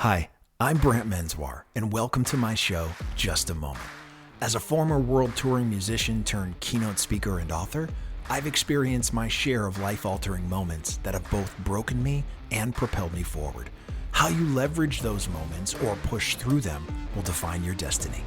Hi, I'm Brent Menswar, and welcome to my show, Just a Moment. As a former world touring musician turned keynote speaker and author, I've experienced my share of life-altering moments that have both broken me and propelled me forward. How you leverage those moments or push through them will define your destiny.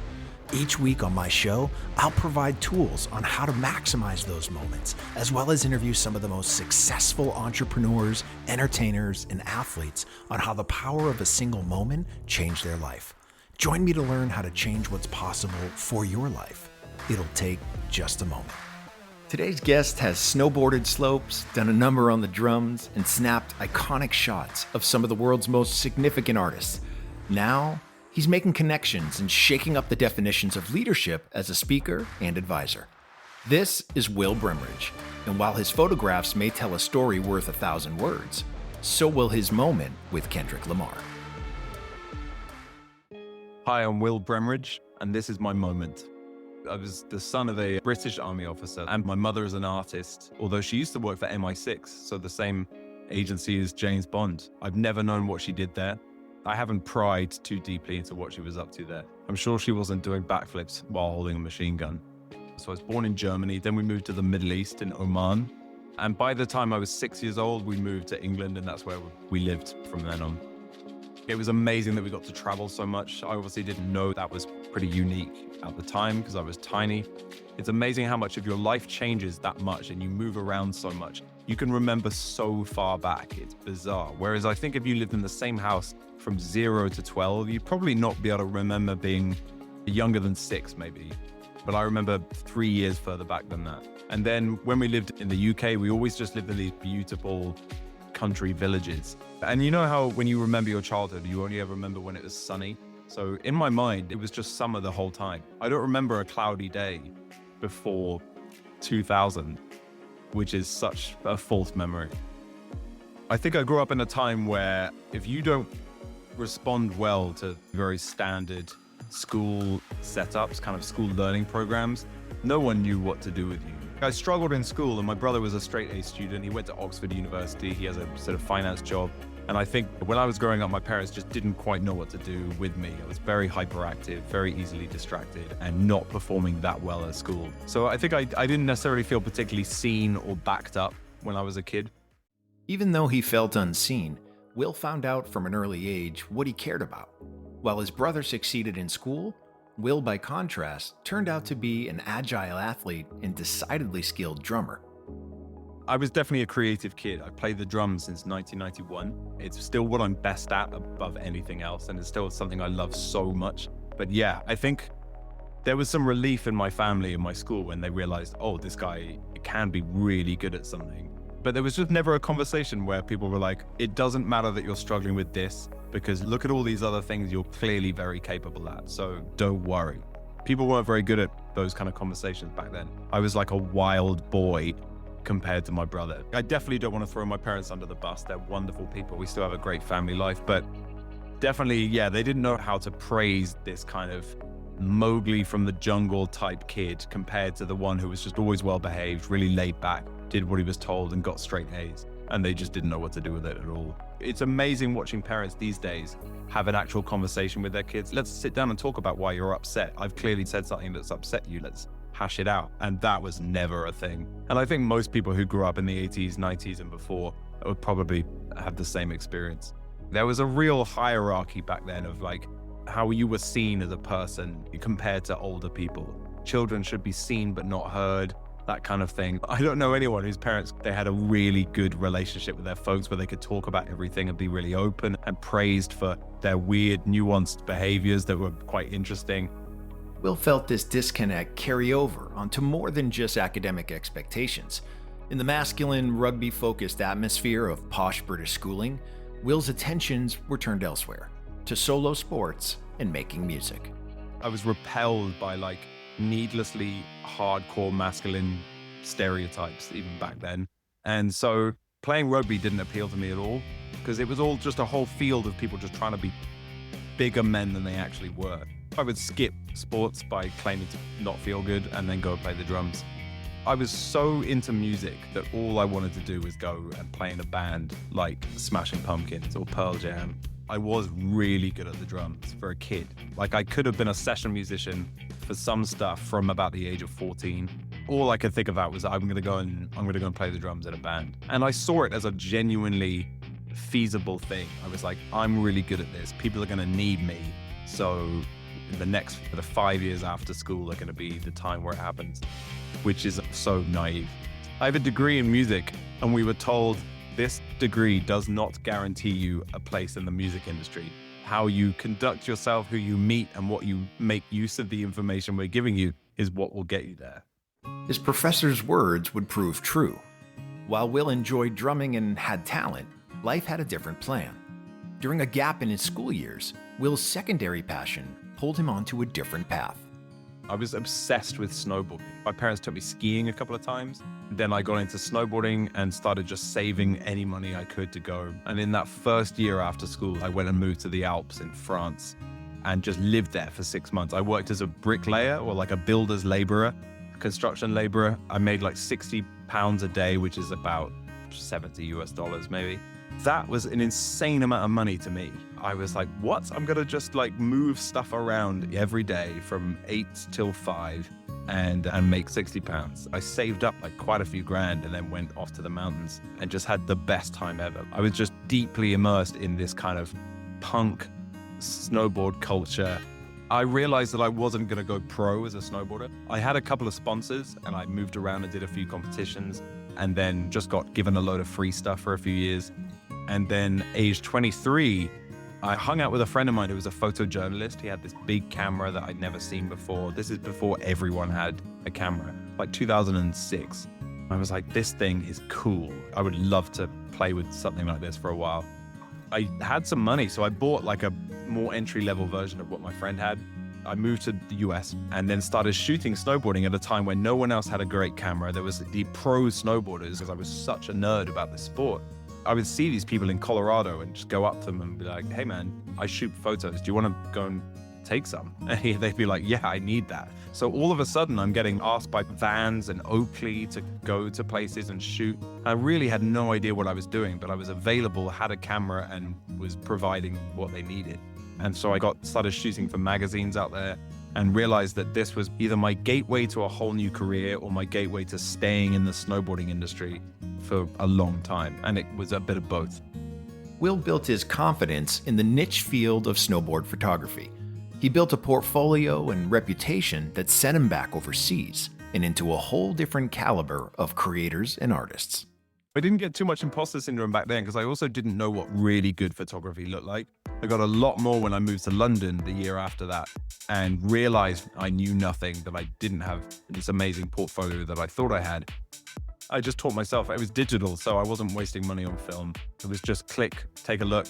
Each week on my show, I'll provide tools on how to maximize those moments, as well as interview some of the most successful entrepreneurs, entertainers, and athletes on how the power of a single moment changed their life. Join me to learn how to change what's possible for your life. It'll take just a moment. Today's guest has snowboarded slopes, done a number on the drums, and snapped iconic shots of some of the world's most significant artists. Now, he's making connections and shaking up the definitions of leadership as a speaker and advisor. This is Will Bremridge, and while his photographs may tell a story worth 1,000 words, so will his moment with Kendrick Lamar. Hi, I'm Will Bremridge, and this is my moment. I was the son of a British Army officer, and my mother is an artist, although she used to work for MI6, so the same agency as James Bond. I've never known what she did there. I haven't pried too deeply into what she was up to there. I'm sure she wasn't doing backflips while holding a machine gun. So I was born in Germany, then we moved to the Middle East in Oman. And by the time I was 6 years old, we moved to England, and that's where we lived from then on. It was amazing that we got to travel so much. I obviously didn't know that was pretty unique at the time because I was tiny. It's amazing how much of your life changes that much and you move around so much. You can remember so far back. It's bizarre. Whereas I think if you lived in the same house from 0 to 12, you'd probably not be able to remember being younger than 6 maybe. But I remember 3 years further back than that. And then when we lived in the UK, we always just lived in these beautiful country villages. And you know how when you remember your childhood, you only ever remember when it was sunny? So in my mind, it was just summer the whole time. I don't remember a cloudy day before 2000, which is such a false memory. I think I grew up in a time where if you don't respond well to very standard school setups, kind of school learning programs, no one knew what to do with you. I struggled in school, and my brother was a straight A student. He went to Oxford University. He has a sort of finance job. And I think when I was growing up, my parents just didn't quite know what to do with me. I was very hyperactive, very easily distracted, and not performing that well at school. So I think I didn't necessarily feel particularly seen or backed up when I was a kid. Even though he felt unseen, Will found out from an early age what he cared about. While his brother succeeded in school, Will, by contrast, turned out to be an agile athlete and decidedly skilled drummer. I was definitely a creative kid. I played the drums since 1991. It's still what I'm best at above anything else, and it's still something I love so much. But yeah, I think there was some relief in my family and my school when they realized, oh, this guy can be really good at something. But there was just never a conversation where people were like, it doesn't matter that you're struggling with this, because look at all these other things you're clearly very capable at, so don't worry. People weren't very good at those kind of conversations back then. I was like a wild boy compared to my brother. I definitely don't want to throw my parents under the bus. They're wonderful people. We still have a great family life, but definitely, yeah, they didn't know how to praise this kind of Mowgli from the jungle type kid compared to the one who was just always well behaved, really laid back, did what he was told and got straight A's. And they just didn't know what to do with it at all. It's amazing watching parents these days have an actual conversation with their kids. Let's sit down and talk about why you're upset. I've clearly said something that's upset you. Let's hash it out. And that was never a thing. And I think most people who grew up in the 80s, 90s and before would probably have the same experience. There was a real hierarchy back then of like how you were seen as a person compared to older people. Children should be seen but not heard. That kind of thing. I don't know anyone whose parents, they had a really good relationship with their folks where they could talk about everything and be really open and praised for their weird, nuanced behaviors that were quite interesting. Will felt this disconnect carry over onto more than just academic expectations. In the masculine, rugby-focused atmosphere of posh British schooling, Will's attentions were turned elsewhere, to solo sports and making music. I was repelled by like needlessly hardcore masculine stereotypes even back then. And so playing rugby didn't appeal to me at all because it was all just a whole field of people just trying to be bigger men than they actually were. I would skip sports by claiming to not feel good and then go play the drums. I was so into music that all I wanted to do was go and play in a band like Smashing Pumpkins or Pearl Jam I was really good at the drums for a kid. Like, I could have been a session musician for some stuff from about the age of 14. All I could think about was I'm gonna go and play the drums in a band. And I saw it as a genuinely feasible thing. I was like, I'm really good at this. People are gonna need me. So the 5 years after school are gonna be the time where it happens, which is so naive. I have a degree in music, and we were told this degree does not guarantee you a place in the music industry. How you conduct yourself, who you meet, and what you make use of the information we're giving you is what will get you there. His professor's words would prove true. While Will enjoyed drumming and had talent, life had a different plan. During a gap in his school years, Will's secondary passion pulled him onto a different path. I was obsessed with snowboarding. My parents took me skiing a couple of times. Then I got into snowboarding and started just saving any money I could to go. And in that first year after school, I went and moved to the Alps in France and just lived there for 6 months. I worked as a bricklayer, or like a builder's laborer, construction laborer. I made like £60 a day, which is about $70 maybe. That was an insane amount of money to me. I was like, what? I'm gonna just like move stuff around every day from 8 till 5 and make £60. I saved up like quite a few grand and then went off to the mountains and just had the best time ever. I was just deeply immersed in this kind of punk snowboard culture. I realized that I wasn't gonna go pro as a snowboarder. I had a couple of sponsors and I moved around and did a few competitions and then just got given a load of free stuff for a few years. And then age 23, I hung out with a friend of mine who was a photojournalist. He had this big camera that I'd never seen before. This is before everyone had a camera, like 2006. I was like, this thing is cool. I would love to play with something like this for a while. I had some money, so I bought like a more entry-level version of what my friend had. I moved to the US and then started shooting snowboarding at a time when no one else had a great camera. There was the pro snowboarders, because I was such a nerd about this sport. I would see these people in Colorado and just go up to them and be like, hey man, I shoot photos. Do you want to go and take some? And they'd be like, yeah, I need that. So all of a sudden I'm getting asked by Vans and Oakley to go to places and shoot. I really had no idea what I was doing, but I was available, had a camera, and was providing what they needed. And so I started shooting for magazines out there and realized that this was either my gateway to a whole new career or my gateway to staying in the snowboarding industry for a long time. And it was a bit of both. Will built his confidence in the niche field of snowboard photography. He built a portfolio and reputation that sent him back overseas and into a whole different caliber of creators and artists. I didn't get too much imposter syndrome back then because I also didn't know what really good photography looked like. I got a lot more when I moved to London the year after that and realized I knew nothing, that I didn't have this amazing portfolio that I thought I had. I just taught myself. It was digital, so I wasn't wasting money on film. It was just click, take a look,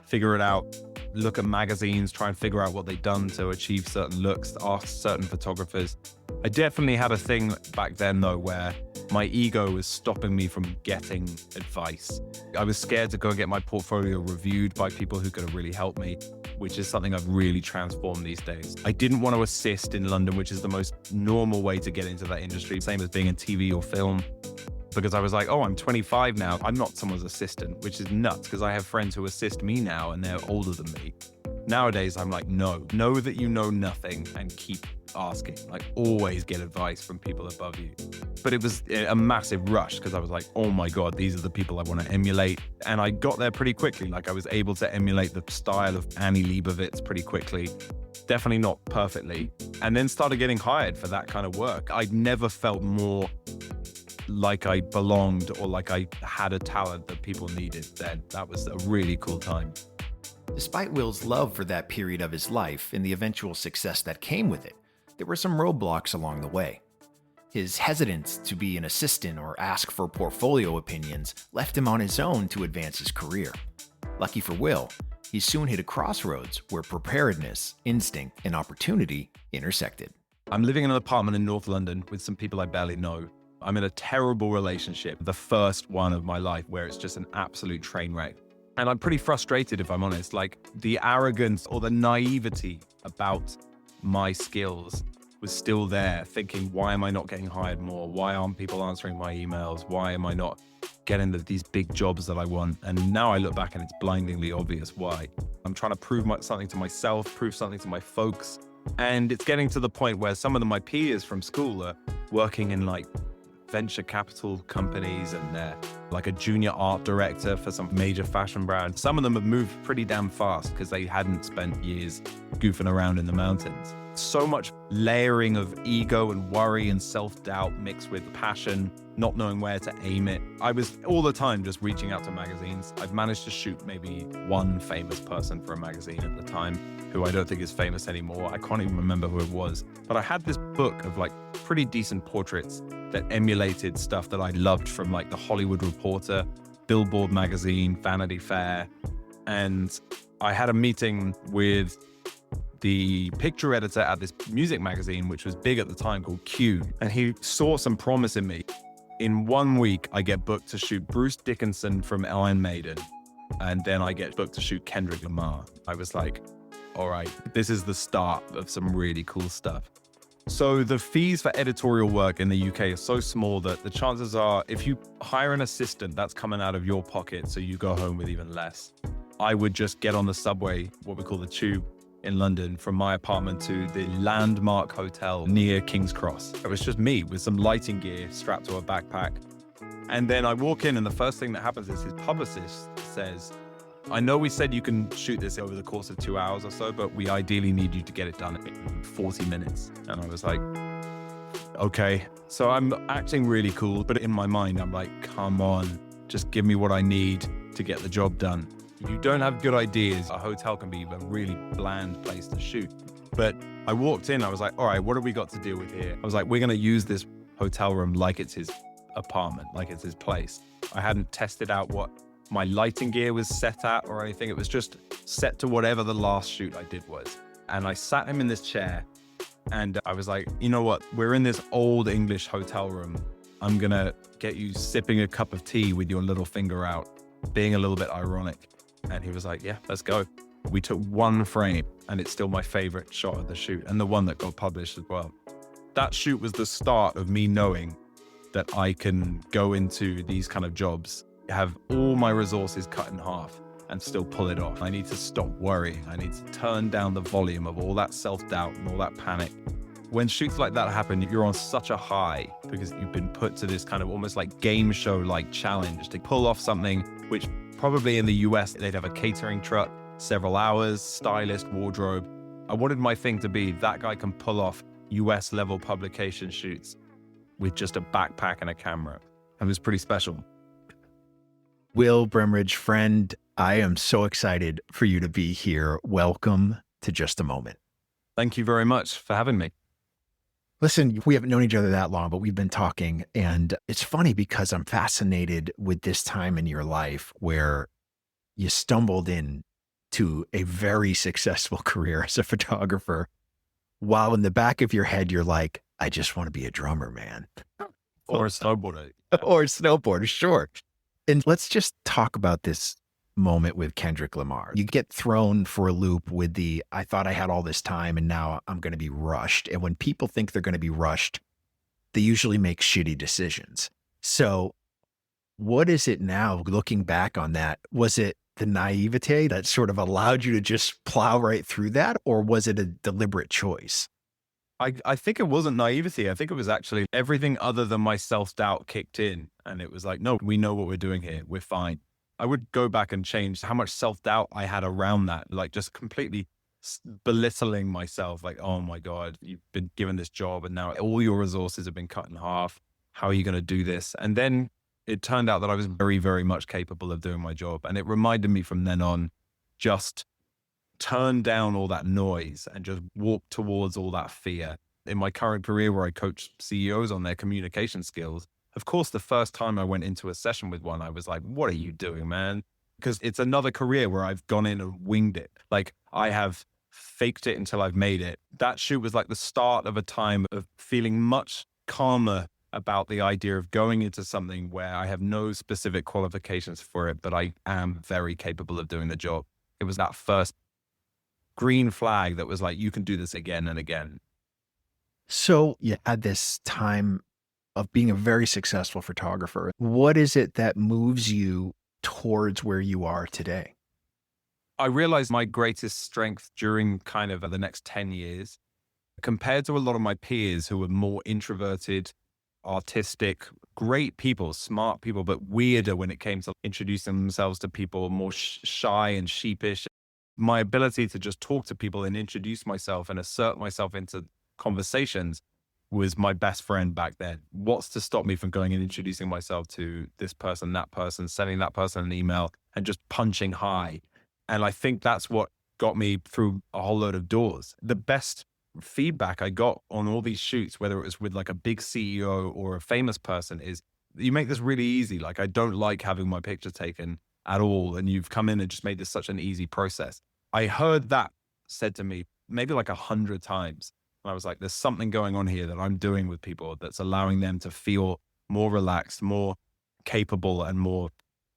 figure it out, look at magazines, try and figure out what they'd done to achieve certain looks, ask certain photographers. I definitely had a thing back then though where my ego was stopping me from getting advice. I was scared to go and get my portfolio reviewed by people who could have really helped me, which is something I've really transformed these days. I didn't want to assist in London, which is the most normal way to get into that industry, same as being in TV or film. Because I was like, oh, I'm 25 now. I'm not someone's assistant, which is nuts because I have friends who assist me now and they're older than me. Nowadays, I'm like, no, know that you know nothing and keep asking. Like, always get advice from people above you. But it was a massive rush because I was like, oh my God, these are the people I want to emulate. And I got there pretty quickly. Like, I was able to emulate the style of Annie Leibovitz pretty quickly. Definitely not perfectly. And then started getting hired for that kind of work. I'd never felt more like I belonged or like I had a talent that people needed then. That was a really cool time. Despite Will's love for that period of his life and the eventual success that came with it, there were some roadblocks along the way. His hesitance to be an assistant or ask for portfolio opinions left him on his own to advance his career. Lucky for Will, he soon hit a crossroads where preparedness, instinct, and opportunity intersected. I'm living in an apartment in North London with some people I barely know. I'm in a terrible relationship, the first one of my life, where it's just an absolute train wreck. And I'm pretty frustrated, if I'm honest. Like, the arrogance or the naivety about my skills was still there, thinking, why am I not getting hired more? Why aren't people answering my emails? Why am I not getting these big jobs that I want. And now I look back and it's blindingly obvious why. I'm trying to prove something to myself, prove something to my folks. And it's getting to the point where some of my peers from school are working in like venture capital companies, and they're like a junior art director for some major fashion brand. Some of them have moved pretty damn fast because they hadn't spent years goofing around in the mountains. So much layering of ego and worry and self-doubt mixed with passion, not knowing where to aim it. I was all the time just reaching out to magazines. I've managed to shoot maybe one famous person for a magazine at the time, who I don't think is famous anymore. I can't even remember who it was. But I had this book of like pretty decent portraits that emulated stuff that I loved from like The Hollywood Reporter, Billboard magazine, Vanity Fair. And I had a meeting with the picture editor at this music magazine, which was big at the time, called Q. And he saw some promise in me. In 1 week, I get booked to shoot Bruce Dickinson from Iron Maiden. And then I get booked to shoot Kendrick Lamar. I was like, all right, this is the start of some really cool stuff. So the fees for editorial work in the UK are so small that the chances are if you hire an assistant, that's coming out of your pocket, so you go home with even less. I would just get on the subway, what we call the tube in London, from my apartment to the Landmark Hotel near King's Cross. It was just me with some lighting gear strapped to a backpack. And then I walk in and the first thing that happens is his publicist says, I know we said you can shoot this over the course of 2 hours or so, but we ideally need you to get it done in 40 minutes. And I was like, okay. So I'm acting really cool, but in my mind, I'm like, come on, just give me what I need to get the job done. If you don't have good ideas, a hotel can be a really bland place to shoot. But I walked in, I was like, all right, what have we got to deal with here? I was like, we're going to use this hotel room like it's his apartment, like it's his place. I hadn't tested out what my lighting gear was set at or anything. It was just set to whatever the last shoot I did was. And I sat him in this chair and I was like, you know what? We're in this old English hotel room. I'm going to get you sipping a cup of tea with your little finger out, being a little bit ironic. And he was like, yeah, let's go. We took one frame and it's still my favorite shot of the shoot and the one that got published as well. That shoot was the start of me knowing that I can go into these kind of jobs, have all my resources cut in half and still pull it off. I need to stop worrying. I need to turn down the volume of all that self-doubt and all that panic. When shoots like that happen, you're on such a high because you've been put to this kind of almost like game show like challenge to pull off something which probably in the US, they'd have a catering truck, several hours, stylist, wardrobe. I wanted my thing to be that guy can pull off US level publication shoots with just a backpack and a camera. It was pretty special. Will Bremridge, friend, I am so excited for you to be here. Welcome to Just a Moment. Thank you very much for having me. Listen, we haven't known each other that long, but we've been talking. And it's funny because I'm fascinated with this time in your life where you stumbled into a very successful career as a photographer, while in the back of your head, you're like, I just want to be a drummer, man. Or a snowboarder. Or a snowboarder, sure. And let's just talk about this moment with Kendrick Lamar. You get thrown for a loop with the, I thought I had all this time and now I'm going to be rushed. And when people think they're going to be rushed, they usually make shitty decisions. So what is it now, looking back on that? Was it the naivete that sort of allowed you to just plow right through that? Or was it a deliberate choice? I think it wasn't naivety. I think it was actually everything other than my self-doubt kicked in. And it was like, no, we know what we're doing here. We're fine. I would go back and change how much self-doubt I had around that, like just completely belittling myself. Like, oh my God, you've been given this job and now all your resources have been cut in half. How are you going to do this? And then it turned out that I was very, very much capable of doing my job. And it reminded me from then on, just turn down all that noise and just walk towards all that fear. In my current career where I coach CEOs on their communication skills, of course, the first time I went into a session with one, I was like, what are you doing, man? Because it's another career where I've gone in and winged it. Like I have faked it until I've made it. That shoot was like the start of a time of feeling much calmer about the idea of going into something where I have no specific qualifications for it, but I am very capable of doing the job. It was that first green flag that was like, you can do this again and again. So you had this time of being a very successful photographer. What is it that moves you towards where you are today? I realized my greatest strength during kind of the next 10 years, compared to a lot of my peers who were more introverted, artistic, great people, smart people, but weirder when it came to introducing themselves to people, more shy and sheepish. My ability to just talk to people and introduce myself and assert myself into conversations was my best friend back then. What's to stop me from going and introducing myself to this person, that person, sending that person an email and just punching high? And I think that's what got me through a whole load of doors. The best feedback I got on all these shoots, whether it was with like a big CEO or a famous person, is you make this really easy. Like, I don't like having my picture taken at all. And you've come in and just made this such an easy process. I heard that said to me maybe like 100 times. And I was like, there's something going on here that I'm doing with people that's allowing them to feel more relaxed, more capable, and more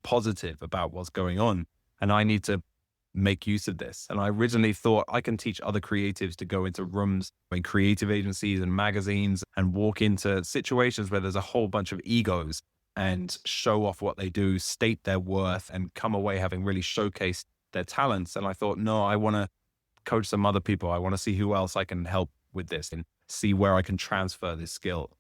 positive about what's going on. And I need to make use of this. And I originally thought I can teach other creatives to go into rooms in creative agencies and magazines and walk into situations where there's a whole bunch of egos and show off what they do, state their worth, and come away having really showcased their talents. And I thought, no, I want to coach some other people. I want to see who else I can help with this and see where I can transfer this skill.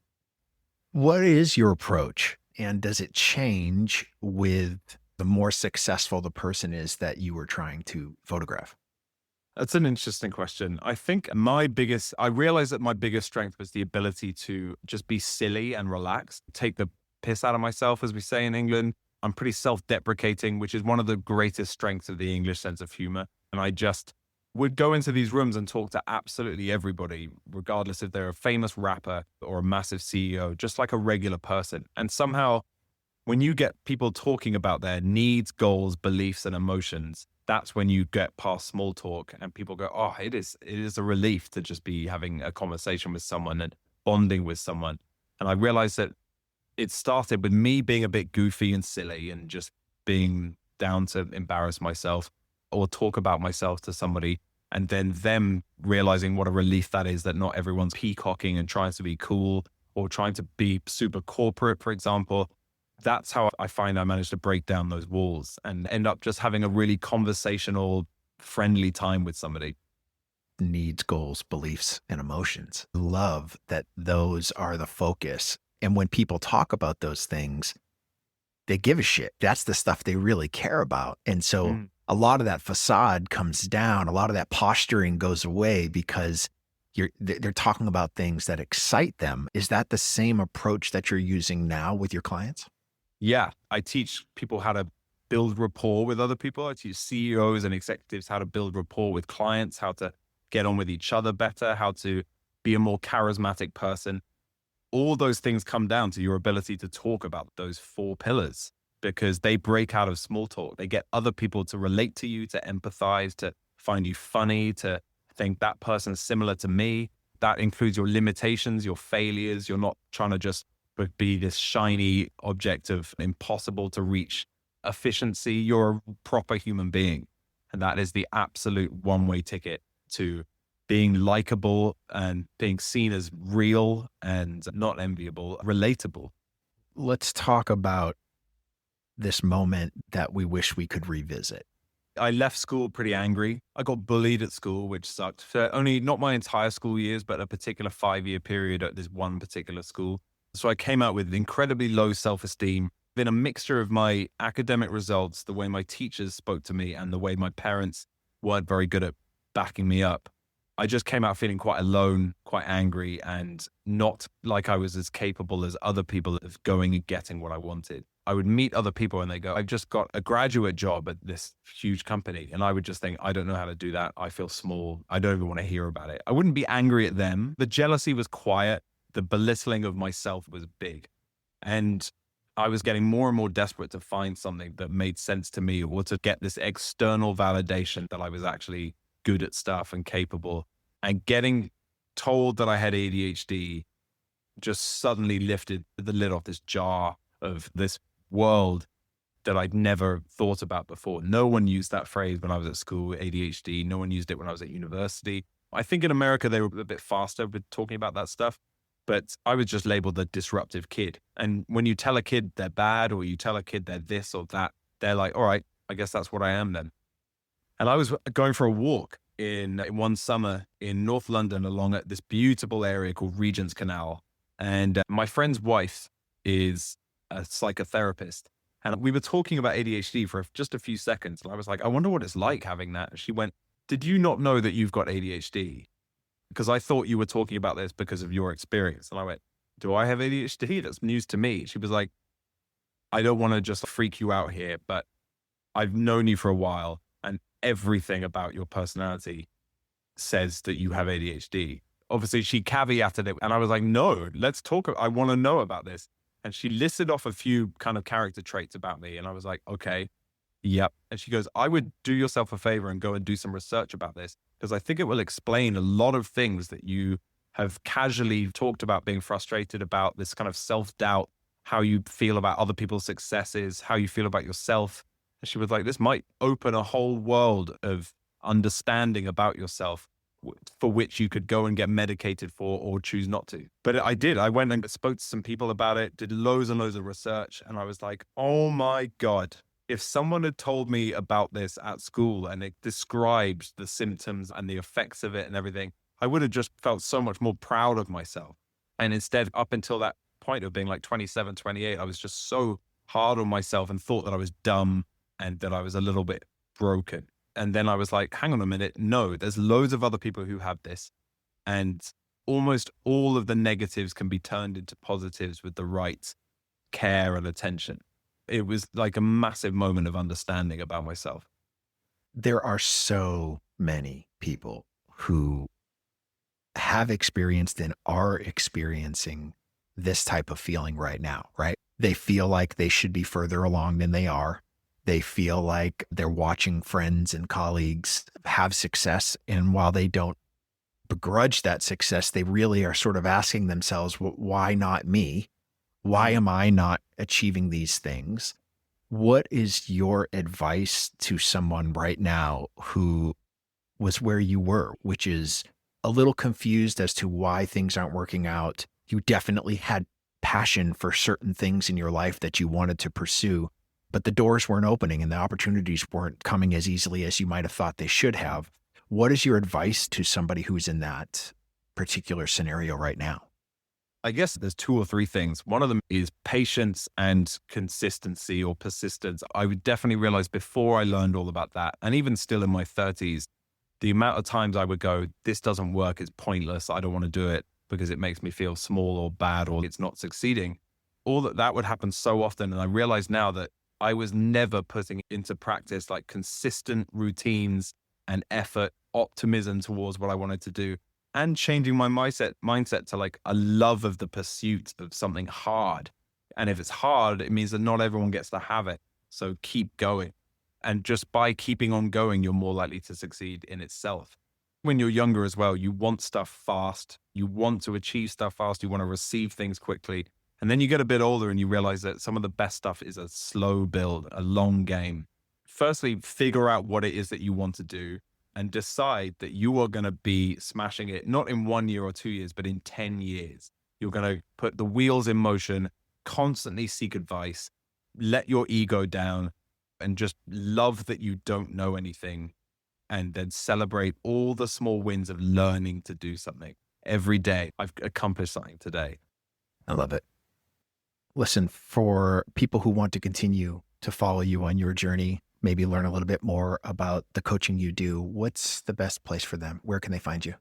What is your approach? And does it change with the more successful the person is that you were trying to photograph? That's an interesting question. I think I realized that my biggest strength was the ability to just be silly and relaxed, take the piss out of myself, as we say in England. I'm pretty self-deprecating, which is one of the greatest strengths of the English sense of humor. And I just would go into these rooms and talk to absolutely everybody, regardless if they're a famous rapper or a massive CEO, just like a regular person. And somehow, when you get people talking about their needs, goals, beliefs, and emotions, that's when you get past small talk and people go, oh, it is a relief to just be having a conversation with someone and bonding with someone. And I realized that it started with me being a bit goofy and silly and just being down to embarrass myself or talk about myself to somebody. And then them realizing what a relief that is, that not everyone's peacocking and trying to be cool or trying to be super corporate, for example. That's how I find I managed to break down those walls and end up just having a really conversational, friendly time with somebody. Needs, goals, beliefs, and emotions. Love that those are the focus. And when people talk about those things, they give a shit. That's the stuff they really care about. And so a lot of that facade comes down. A lot of that posturing goes away because they're talking about things that excite them. Is that the same approach that you're using now with your clients? Yeah, I teach people how to build rapport with other people. I teach CEOs and executives how to build rapport with clients, how to get on with each other better, how to be a more charismatic person. All those things come down to your ability to talk about those 4 pillars because they break out of small talk. They get other people to relate to you, to empathize, to find you funny, to think that person's similar to me. That includes your limitations, your failures. You're not trying to just be this shiny object of impossible to reach efficiency. You're a proper human being. And that is the absolute one-way ticket to being likable and being seen as real and not enviable, relatable. Let's talk about this moment that we wish we could revisit. I left school pretty angry. I got bullied at school, which sucked. For only not my entire school years, but a particular 5-year period at this one particular school. So I came out with incredibly low self-esteem. Been a mixture of my academic results, the way my teachers spoke to me, and the way my parents weren't very good at backing me up. I just came out feeling quite alone, quite angry, and not like I was as capable as other people of going and getting what I wanted. I would meet other people and they go, I've just got a graduate job at this huge company. And I would just think, I don't know how to do that. I feel small. I don't even want to hear about it. I wouldn't be angry at them. The jealousy was quiet. The belittling of myself was big. And I was getting more and more desperate to find something that made sense to me or to get this external validation that I was actually good at stuff and capable. And getting told that I had ADHD just suddenly lifted the lid off this jar of this world that I'd never thought about before. No one used that phrase when I was at school, ADHD. No one used it when I was at university. I think in America, they were a bit faster with talking about that stuff. But I was just labeled the disruptive kid. And when you tell a kid they're bad or you tell a kid they're this or that, they're like, all right, I guess that's what I am then. And I was going for a walk in one summer in North London along at this beautiful area called Regent's Canal. And my friend's wife is a psychotherapist. And we were talking about ADHD for just a few seconds. And I was like, I wonder what it's like having that. And she went, did you not know that you've got ADHD? Because I thought you were talking about this because of your experience. And I went, do I have ADHD? That's news to me. She was like, I don't want to just freak you out here, but I've known you for a while and everything about your personality says that you have ADHD. Obviously, she caveated it. And I was like, no, let's talk. I want to know about this. And she listed off a few kind of character traits about me. And I was like, okay, yep. And she goes, I would do yourself a favor and go and do some research about this, because I think it will explain a lot of things that you have casually talked about being frustrated about, this kind of self-doubt, how you feel about other people's successes, how you feel about yourself. And she was like, this might open a whole world of understanding about yourself for which you could go and get medicated for or choose not to. But I did. I went and spoke to some people about it, did loads and loads of research. And I was like, oh my God, if someone had told me about this at school and it described the symptoms and the effects of it and everything, I would have just felt so much more proud of myself. And instead, up until that point of being like 27, 28, I was just so hard on myself and thought that I was dumb and that I was a little bit broken. And then I was like, hang on a minute. No, there's loads of other people who have this. And almost all of the negatives can be turned into positives with the right care and attention. It was like a massive moment of understanding about myself. There are so many people who have experienced and are experiencing this type of feeling right now, right? They feel like they should be further along than they are. They feel like they're watching friends and colleagues have success. And while they don't begrudge that success, they really are sort of asking themselves, well, why not me? Why am I not achieving these things? What is your advice to someone right now who was where you were, which is a little confused as to why things aren't working out? You definitely had passion for certain things in your life that you wanted to pursue, but the doors weren't opening and the opportunities weren't coming as easily as you might have thought they should have. What is your advice to somebody who's in that particular scenario right now? I guess there's two or three things. One of them is patience and consistency or persistence. I would definitely realize before I learned all about that, and even still in my 30s, the amount of times I would go, this doesn't work, it's pointless, I don't want to do it because it makes me feel small or bad or it's not succeeding. All that would happen so often. And I realize now that I was never putting into practice like consistent routines and effort, optimism towards what I wanted to do, and changing my mindset to like a love of the pursuit of something hard. And if it's hard, it means that not everyone gets to have it. So keep going. And just by keeping on going, you're more likely to succeed in itself. When you're younger as well, you want stuff fast. You want to achieve stuff fast. You want to receive things quickly. And then you get a bit older and you realize that some of the best stuff is a slow build, a long game. Firstly, figure out what it is that you want to do and decide that you are going to be smashing it, not in 1 year or 2 years, but in 10 years. You're going to put the wheels in motion, constantly seek advice, let your ego down, and just love that you don't know anything. And then celebrate all the small wins of learning to do something every day. I've accomplished something today. I love it. Listen, for people who want to continue to follow you on your journey, maybe learn a little bit more about the coaching you do, what's the best place for them? Where can they find you?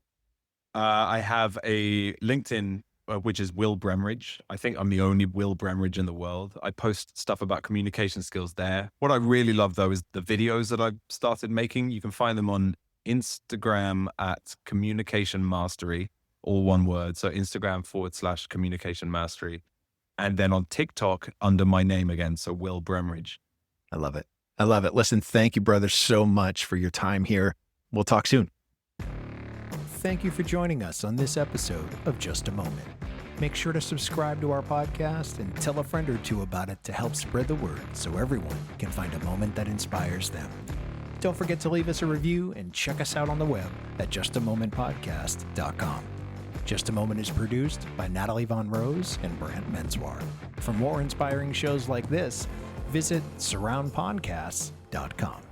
I have a LinkedIn, which is Will Bremridge. I think I'm the only Will Bremridge in the world. I post stuff about communication skills there. What I really love, though, is the videos that I've started making. You can find them on Instagram at Communication Mastery, all one word. So Instagram/Communication Mastery. And then on TikTok under my name again. So Will Bremridge. I love it. I love it. Listen, thank you, brother, so much for your time here. We'll talk soon. Thank you for joining us on this episode of Just a Moment. Make sure to subscribe to our podcast and tell a friend or two about it to help spread the word so everyone can find a moment that inspires them. Don't forget to leave us a review and check us out on the web at justamomentpodcast.com. Just a Moment is produced by Natalie Von Rose and Brant Menswar. For more inspiring shows like this, visit surroundpodcasts.com.